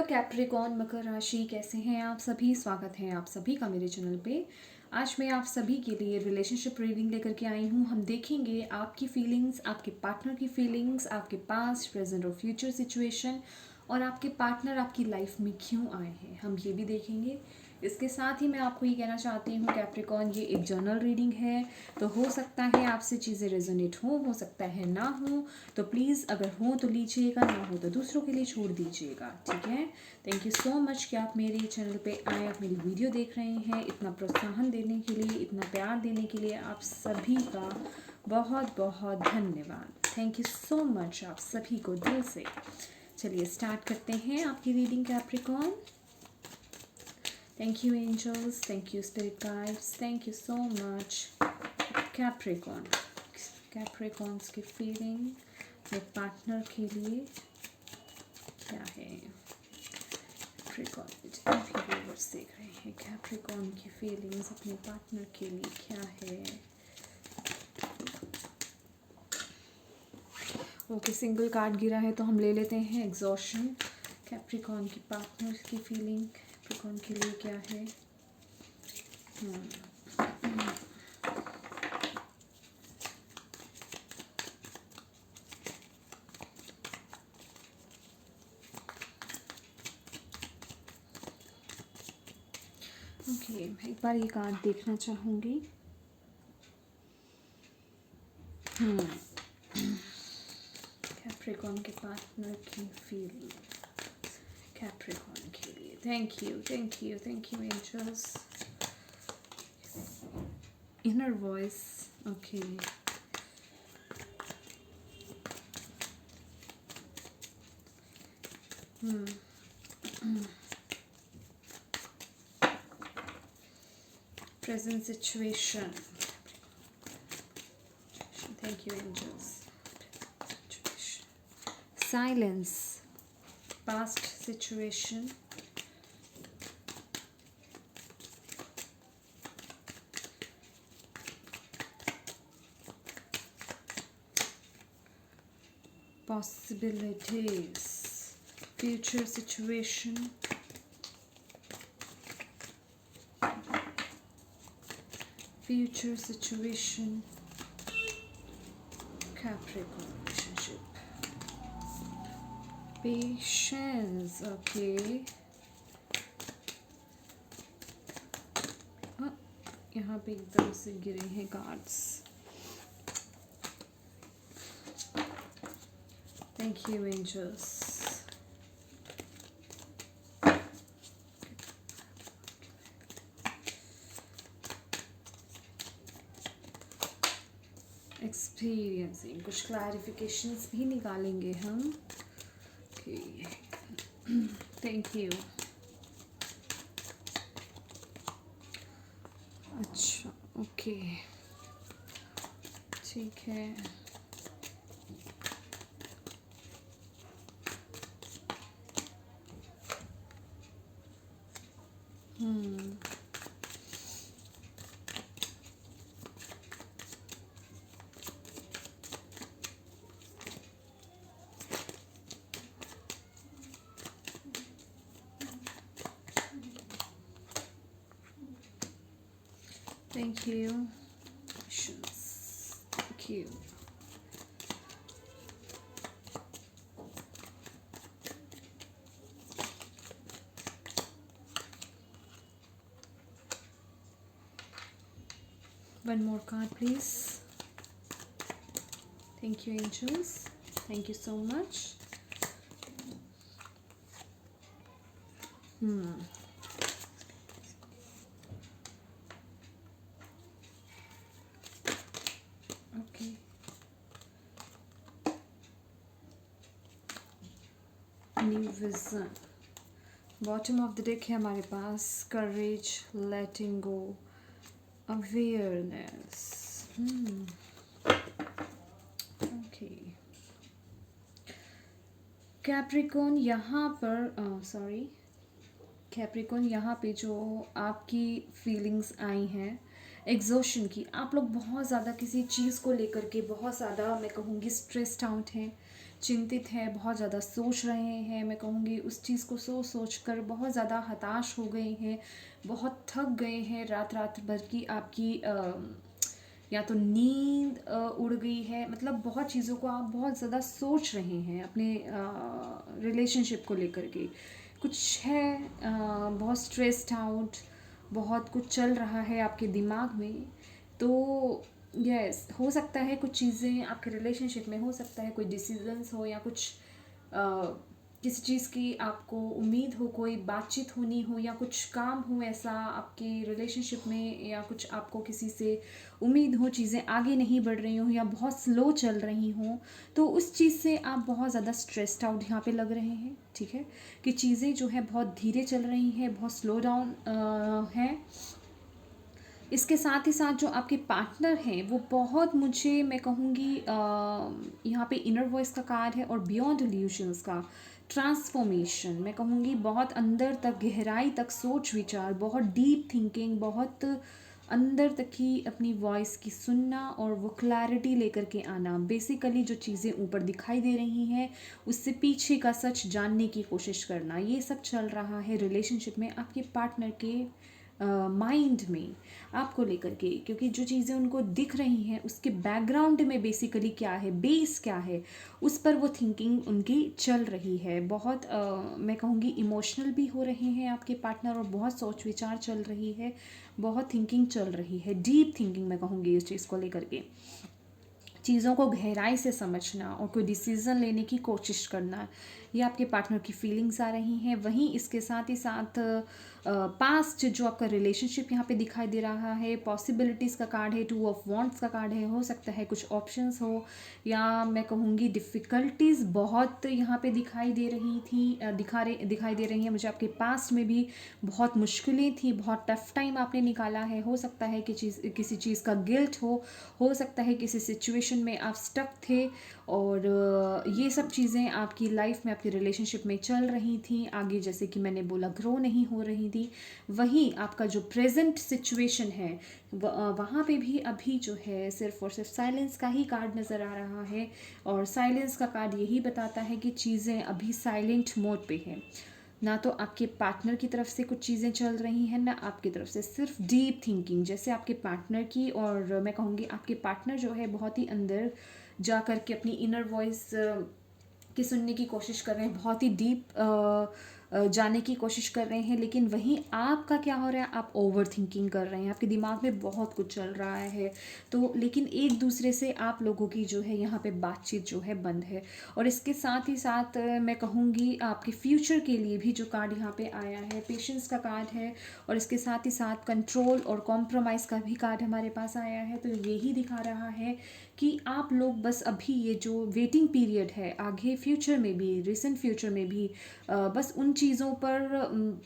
Capricorn मकर राशि, कैसे हैं आप सभी। स्वागत है आप सभी का मेरे चैनल पे। आज मैं आप सभी के लिए रिलेशनशिप रीडिंग लेकर के आई हूँ। हम देखेंगे आपकी फीलिंग्स, आपके पार्टनर की फीलिंग्स, आपके पास्ट प्रेजेंट और फ्यूचर सिचुएशन, और आपके पार्टनर आपकी लाइफ में क्यों आए हैं, हम ये भी देखेंगे। इसके साथ ही मैं आपको ये कहना चाहती हूँ कैप्रिकॉर्न, ये एक जर्नल रीडिंग है, तो हो सकता है आपसे चीज़ें रेजोनेट हो सकता है ना हो। तो प्लीज़ अगर हो तो लीजिएगा, ना हो तो दूसरों के लिए छोड़ दीजिएगा, ठीक है। थैंक यू सो मच कि आप मेरे चैनल पे आए, आप मेरी वीडियो देख रहे हैं। इतना प्रोत्साहन देने के लिए, इतना प्यार देने के लिए आप सभी का बहुत बहुत धन्यवाद। थैंक यू सो मच आप सभी को दिल से। चलिए स्टार्ट करते हैं आपकी reading Capricorn. Thank you angels, thank you spirit guides, thank you so much. Capricorn, Capricorns की फीलिंग अपने पार्टनर के लिए क्या है। कैप्रिकॉर्न जितने भी व्यूअर्स देख रहे हैं, कैप्रिकॉर्न की फीलिंग्स अपने पार्टनर के लिए क्या है। ओके, सिंगल कार्ड गिरा है तो हम ले लेते हैं एग्जॉशन। कैप्रिकॉर्न की पार्टनर की फीलिंग कैप्रिकॉर्न के लिए क्या है। ओके, एक बार ये कार्ड देखना चाहूँगी। कैप्रिकॉर्न के पार्टनर की फीलिंग कैप्रिकॉर्न के लिए। Thank you, thank you, thank you angels. Inner voice, okay. Present situation. Thank you, angels. Silence. Past situation. Possibilities. Future situation. Future situation. Capricorn relationship. Patience, okay. यहाँ पे एकदम से गिरे हैं cards. Thank you angels. Experiencing, कुछ clarifications भी निकालेंगे हम। Thank you. अच्छा, ओके, ठीक है। Thank you. Thank you. One more card, please. Thank you, angels. Thank you so much. Okay. New vision. Bottom of the deck है हमारे पास। करेज, लेटिंग गो, awareness. Okay, Capricorn यहाँ पर कैप्रिकॉर्न यहाँ पे जो आपकी फीलिंग्स आई हैं, एग्जॉशन की। आप लोग बहुत ज़्यादा किसी चीज़ को लेकर के बहुत ज़्यादा मैं कहूँगी स्ट्रेस्ड आउट हैं, चिंतित हैं, बहुत ज़्यादा सोच रहे हैं। मैं कहूँगी उस चीज़ को सोच कर बहुत ज़्यादा हताश हो गए हैं, बहुत थक गए हैं। रात रात भर की आपकी या तो नींद उड़ गई है, मतलब बहुत चीज़ों को आप बहुत ज़्यादा सोच रहे हैं अपने रिलेशनशिप को लेकर के। कुछ है बहुत स्ट्रेस्ड आउट, बहुत कुछ चल रहा है आपके दिमाग में। तो यस, हो सकता है कुछ चीज़ें आपके रिलेशनशिप में, हो सकता है कोई डिसीजंस हो या कुछ किसी चीज़ की आपको उम्मीद हो, कोई बातचीत होनी हो या कुछ काम हो ऐसा आपके रिलेशनशिप में, या कुछ आपको किसी से उम्मीद हो, चीज़ें आगे नहीं बढ़ रही हो या बहुत स्लो चल रही हों, तो उस चीज़ से आप बहुत ज़्यादा स्ट्रेस्ड आउट यहाँ पे लग रहे हैं। ठीक है, कि चीज़ें जो है बहुत धीरे चल रही हैं, बहुत स्लो डाउन हैं। इसके साथ ही साथ जो आपके पार्टनर हैं वो बहुत, मुझे मैं कहूँगी यहाँ पे इनर वॉइस का कार्ड है और बियॉन्ड इल्यूशंस का ट्रांसफॉर्मेशन। मैं कहूँगी बहुत अंदर तक, गहराई तक सोच विचार, बहुत डीप थिंकिंग, बहुत अंदर तक ही अपनी वॉइस की सुनना और वो क्लैरिटी लेकर के आना। बेसिकली जो चीज़ें ऊपर दिखाई दे रही हैं उससे पीछे का सच जानने की कोशिश करना, ये सब चल रहा है रिलेशनशिप में आपके पार्टनर के माइंड में आपको लेकर के। क्योंकि जो चीज़ें उनको दिख रही हैं उसके बैकग्राउंड में बेसिकली क्या है, बेस क्या है, उस पर वो थिंकिंग उनकी चल रही है। बहुत मैं कहूँगी इमोशनल भी हो रहे हैं आपके पार्टनर, और बहुत सोच विचार चल रही है, बहुत थिंकिंग चल रही है, डीप थिंकिंग मैं कहूँगी इस चीज़ को लेकर के। चीज़ों को गहराई से समझना और कोई डिसीज़न लेने की कोशिश करना, ये आपके पार्टनर की फीलिंग्स आ रही हैं। वहीं इसके साथ ही साथ पास्ट जो आपका रिलेशनशिप यहाँ पे दिखाई दे रहा है, पॉसिबिलिटीज़ का कार्ड है, 2 ऑफ वॉन्ड्स का कार्ड है। हो सकता है कुछ ऑप्शंस हो, या मैं कहूँगी डिफ़िकल्टीज़ बहुत यहाँ पे दिखाई दे रही थी, दिखाई दे रही हैं मुझे। आपके पास्ट में भी बहुत मुश्किलें थी, बहुत टफ टाइम आपने निकाला है। हो सकता है कि किसी चीज़ का गिल्ट हो सकता है किसी सिचुएशन में आप स्टक थे, और ये सब चीज़ें आपकी लाइफ में, आपकी रिलेशनशिप में चल रही थी। आगे जैसे कि मैंने बोला, ग्रो नहीं हो रही थी। वहीं आपका जो प्रेजेंट सिचुएशन है वहाँ पे भी अभी जो है सिर्फ और सिर्फ साइलेंस का ही कार्ड नज़र आ रहा है। और साइलेंस का कार्ड यही बताता है कि चीज़ें अभी साइलेंट मोड पे है। ना तो आपके पार्टनर की तरफ से कुछ चीज़ें चल रही हैं, ना आपकी तरफ से, सिर्फ डीप थिंकिंग जैसे आपके पार्टनर की। और मैं कहूँगी आपके पार्टनर जो है बहुत ही अंदर जा कर के अपनी इनर वॉइस की सुनने की कोशिश कर रहे हैं, बहुत ही डीप जाने की कोशिश कर रहे हैं। लेकिन वहीं आपका क्या हो रहा है, आप ओवर थिंकिंग कर रहे हैं, आपके दिमाग में बहुत कुछ चल रहा है। तो लेकिन एक दूसरे से आप लोगों की जो है यहाँ पे बातचीत जो है बंद है। और इसके साथ ही साथ मैं कहूँगी आपके फ्यूचर के लिए भी जो कार्ड यहाँ पे आया है, पेशेंस का कार्ड है। और इसके साथ ही साथ कंट्रोल और कॉम्प्रोमाइज़ का भी कार्ड हमारे पास आया है। तो यही दिखा रहा है कि आप लोग बस अभी ये जो वेटिंग पीरियड है, आगे फ्यूचर में भी, रिसेंट फ्यूचर में भी बस उन चीज़ों पर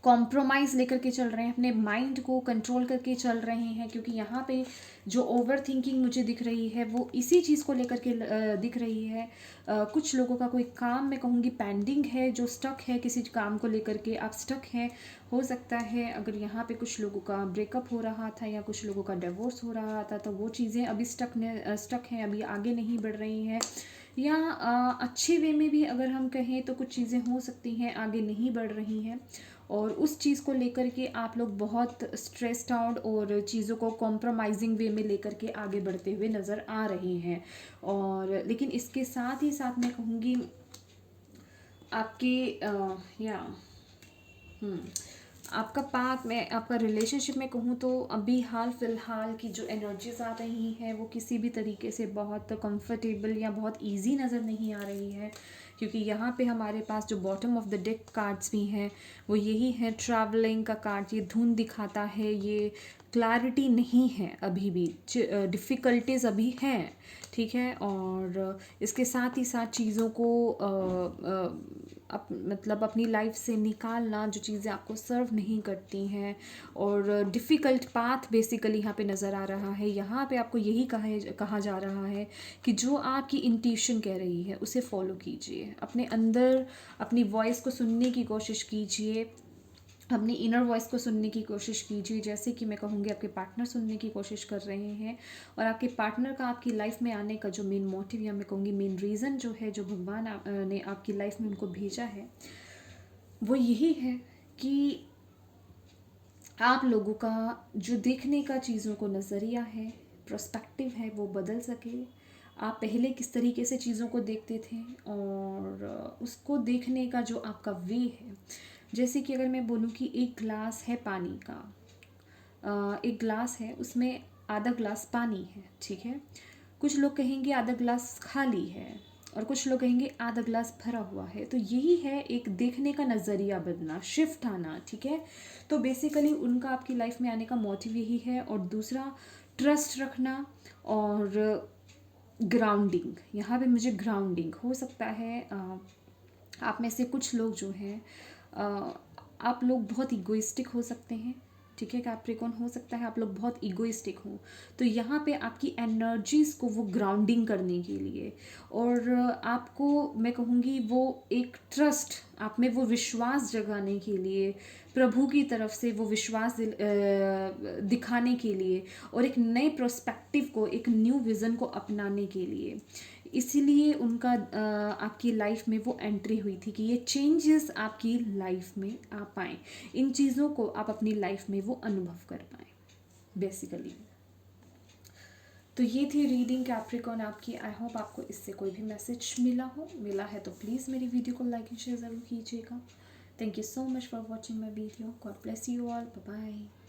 कॉम्प्रोमाइज़ लेकर के चल रहे हैं, अपने माइंड को कंट्रोल करके चल रहे हैं। क्योंकि यहाँ पे जो ओवर थिंकिंग मुझे दिख रही है वो इसी चीज़ को लेकर के दिख रही है। कुछ लोगों का कोई काम मैं कहूँगी पेंडिंग है, जो स्टक है, किसी काम को लेकर के आप स्टक हैं। हो सकता है अगर यहाँ पे कुछ लोगों का ब्रेकअप हो रहा था या कुछ लोगों का डिवोर्स हो रहा था, तो वो चीज़ें अभी स्टक हैं, अभी आगे नहीं बढ़ रही हैं। या अच्छे वे में भी अगर हम कहें तो कुछ चीज़ें हो सकती हैं आगे नहीं बढ़ रही हैं, और उस चीज़ को लेकर के आप लोग बहुत स्ट्रेस्ड आउट और चीज़ों को कॉम्प्रोमाइजिंग वे में लेकर के आगे बढ़ते हुए नज़र आ रहे हैं। और लेकिन इसके साथ ही साथ मैं कहूँगी आपके या आपका पार्ट में, आपका रिलेशनशिप में कहूँ तो अभी हाल फिलहाल की जो एनर्जीज आ रही हैं वो किसी भी तरीके से बहुत कंफर्टेबल या बहुत इजी नज़र नहीं आ रही है। क्योंकि यहाँ पे हमारे पास जो bottom of the deck cards भी हैं वो यही है, ट्रैवलिंग का कार्ड, ये धुंध दिखाता है, ये क्लैरिटी नहीं है, अभी भी डिफ़िकल्टीज़ अभी हैं। ठीक है, और इसके साथ ही साथ चीज़ों को मतलब अपनी लाइफ से निकालना, जो चीज़ें आपको सर्व नहीं करती हैं, और डिफ़िकल्ट पाथ बेसिकली यहाँ पे नज़र आ रहा है। यहाँ पे आपको यही कहा जा रहा है कि जो आपकी इंट्यूशन कह रही है उसे फॉलो कीजिए, अपने अंदर अपनी वॉइस को सुनने की कोशिश कीजिए। अपनी इनर वॉइस को सुनने की कोशिश कीजिए, जैसे कि मैं कहूँगी आपके पार्टनर सुनने की कोशिश कर रहे हैं। और आपके पार्टनर का आपकी लाइफ में आने का जो मेन मोटिव या मैं कहूँगी मेन रीज़न जो है, जो भगवान ने आपकी लाइफ में उनको भेजा है, वो यही है कि आप लोगों का जो देखने का चीज़ों को नज़रिया है, पर्सपेक्टिव है, वो बदल सके। आप पहले किस तरीके से चीज़ों को देखते थे और उसको देखने का जो आपका वे है, जैसे कि अगर मैं बोलूँ कि एक ग्लास है पानी का, एक ग्लास है, उसमें आधा ग्लास पानी है, ठीक है। कुछ लोग कहेंगे आधा ग्लास खाली है और कुछ लोग कहेंगे आधा ग्लास भरा हुआ है। तो यही है एक देखने का नज़रिया बदलना, शिफ्ट आना, ठीक है। तो बेसिकली उनका आपकी लाइफ में आने का मोटिव यही है। और दूसरा, ट्रस्ट रखना और ग्राउंडिंग। यहाँ पे मुझे ग्राउंडिंग हो सकता है, आप में से कुछ लोग जो हैं, आप लोग बहुत इगोइस्टिक हो सकते हैं, ठीक है। कैप्रिकॉर्न हो सकता है आप लोग बहुत इगोइस्टिक हो। तो यहाँ पे आपकी एनर्जीज़ को वो ग्राउंडिंग करने के लिए, और आपको मैं कहूँगी वो एक ट्रस्ट, आप में वो विश्वास जगाने के लिए, प्रभु की तरफ से वो विश्वास दिखाने के लिए, और एक नए प्रोस्पेक्टिव को, एक न्यू विज़न को अपनाने के लिए, इसीलिए उनका आपकी लाइफ में वो एंट्री हुई थी कि ये चेंजेस आपकी लाइफ में आ पाएँ, इन चीज़ों को आप अपनी लाइफ में वो अनुभव कर पाएँ बेसिकली। तो ये थी रीडिंग कैप्रिकॉर्न आपकी। आई होप आपको इससे कोई भी मैसेज मिला है तो प्लीज़ मेरी वीडियो को लाइक एंड शेयर ज़रूर कीजिएगा। Thank you so much for watching my video. God bless you all. Bye bye.